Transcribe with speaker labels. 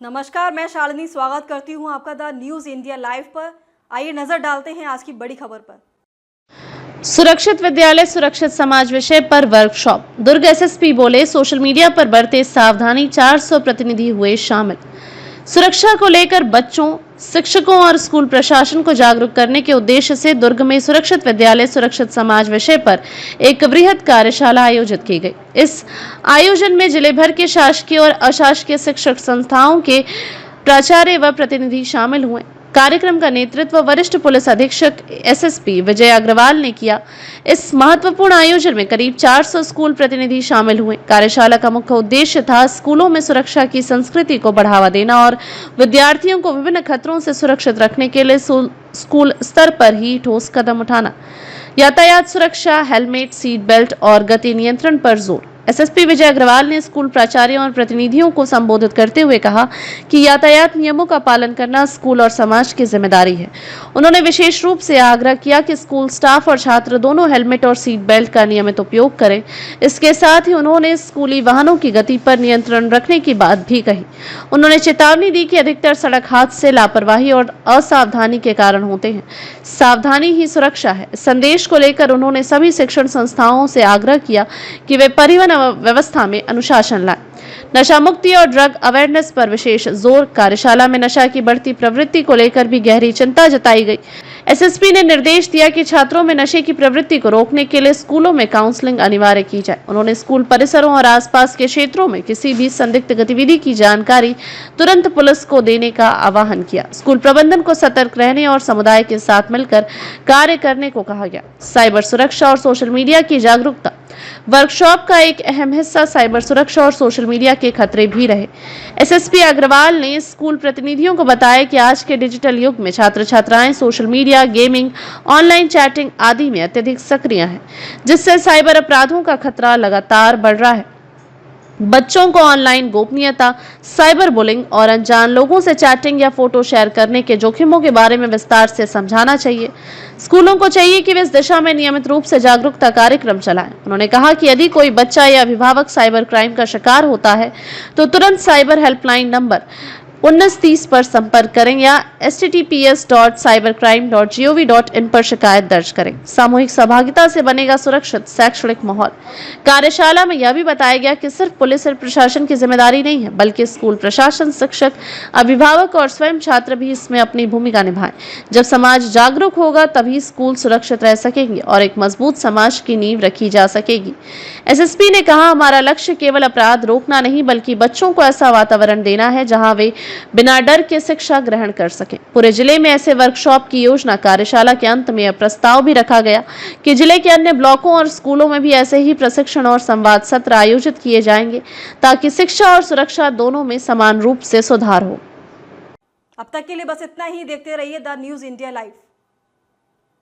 Speaker 1: नमस्कार, मैं शालिनी स्वागत करती हूं आपका द न्यूज इंडिया लाइव पर। आइए नजर डालते हैं आज की बड़ी खबर पर।
Speaker 2: सुरक्षित विद्यालय सुरक्षित समाज विषय पर वर्कशॉप। दुर्ग एसएसपी बोले, सोशल मीडिया पर बरते सावधानी, 400 प्रतिनिधि हुए शामिल। सुरक्षा को लेकर बच्चों, शिक्षकों और स्कूल प्रशासन को जागरूक करने के उद्देश्य से दुर्ग में सुरक्षित विद्यालय सुरक्षित समाज विषय पर एक वृहद कार्यशाला आयोजित की गई। इस आयोजन में जिले भर के शासकीय और अशासकीय शिक्षक संस्थाओं के प्राचार्य व प्रतिनिधि शामिल हुए। कार्यक्रम का नेतृत्व वरिष्ठ पुलिस अधीक्षक एसएसपी विजय अग्रवाल ने किया। इस महत्वपूर्ण आयोजन में करीब 400 स्कूल प्रतिनिधि शामिल हुए। कार्यशाला का मुख्य उद्देश्य था स्कूलों में सुरक्षा की संस्कृति को बढ़ावा देना और विद्यार्थियों को विभिन्न खतरों से सुरक्षित रखने के लिए स्कूल स्तर पर ही ठोस कदम उठाना। यातायात सुरक्षा, हेलमेट, सीट बेल्ट और गति नियंत्रण पर जोर। एसएसपी विजय अग्रवाल ने स्कूल प्राचार्यों और प्रतिनिधियों को संबोधित करते हुए कहा कि यातायात नियमों का पालन करना स्कूल और समाज की जिम्मेदारी है। उन्होंने विशेष रूप से आग्रह किया कि स्कूल स्टाफ और छात्र दोनों हेलमेट और सीट बेल्ट का नियमित उपयोग करें। इसके साथ ही उन्होंने स्कूली वाहनों की गति पर नियंत्रण रखने की बात भी कही। उन्होंने चेतावनी दी कि अधिकतर सड़क हादसे लापरवाही और असावधानी के कारण होते हैं। सावधानी ही सुरक्षा है। संदेश को लेकर उन्होंने सभी शिक्षण संस्थाओं से आग्रह किया कि वे परिवहन व्यवस्था में अनुशासन लाए। नशा मुक्ति और ड्रग अवेयरनेस पर विशेष जोर। कार्यशाला में नशा की बढ़ती प्रवृत्ति को लेकर भी गहरी चिंता जताई गई। एसएसपी ने निर्देश दिया कि छात्रों में नशे की प्रवृत्ति को रोकने के लिए स्कूलों में काउंसलिंग अनिवार्य की जाए। उन्होंने स्कूल परिसरों और आसपास के क्षेत्रों में किसी भी संदिग्ध गतिविधि की जानकारी तुरंत पुलिस को देने का आह्वान किया। स्कूल प्रबंधन को सतर्क रहने और समुदाय के साथ मिलकर कार्य करने को कहा गया। साइबर सुरक्षा और सोशल मीडिया की जागरूकता। वर्कशॉप का एक अहम हिस्सा साइबर सुरक्षा और सोशल मीडिया के खतरे भी रहे। एसएसपी अग्रवाल ने स्कूल प्रतिनिधियों को बताया कि आज के डिजिटल युग में छात्र छात्राएं social media, gaming, online chatting आदि में अत्यधिक सक्रिय हैं, जिससे साइबर अपराधों का खतरा लगातार बढ़ रहा है। बच्चों को ऑनलाइन गोपनीयता, साइबर बुलिंग और अनजान लोगों से चैटिंग या फोटो शेयर करने के जोखिमों के बारे में विस्तार से समझाना चाहिए। स्कूलों को चाहिए कि वे इस दिशा में नियमित रूप से जागरूकता कार्यक्रम चलाएं। उन्होंने कहा कि यदि कोई बच्चा या अभिभावक साइबर क्राइम का शिकार होता है तो तुरंत साइबर हेल्पलाइन नंबर 1930 पर संपर्क करें या https.cybercrime.gov.in पर शिकायत दर्ज करें। सामूहिक सहभागिता से बनेगा सुरक्षित शैक्षणिक माहौल। कार्यशाला में यह भी बताया गया कि सिर्फ पुलिस और प्रशासन की जिम्मेदारी नहीं है, बल्कि स्कूल प्रशासन, शिक्षक, अभिभावक और स्वयं छात्र भी इसमें अपनी भूमिका निभाएं। जब समाज जागरूक होगा तभी स्कूल सुरक्षित रह सकेंगे और एक मजबूत समाज की नींव रखी जा सकेगी। एसएसपी ने कहा, हमारा लक्ष्य केवल अपराध रोकना नहीं, बल्कि बच्चों को ऐसा वातावरण देना है जहां वे बिना डर के शिक्षा ग्रहण कर सके। पूरे जिले में ऐसे वर्कशॉप की योजना। कार्यशाला के अंत में यह प्रस्ताव भी रखा गया कि जिले के अन्य ब्लॉकों और स्कूलों में भी ऐसे ही प्रशिक्षण और संवाद सत्र आयोजित किए जाएंगे, ताकि शिक्षा और सुरक्षा दोनों में समान रूप से सुधार हो।
Speaker 1: अब तक के लिए बस इतना ही। देखते रहिए द न्यूज इंडिया लाइव।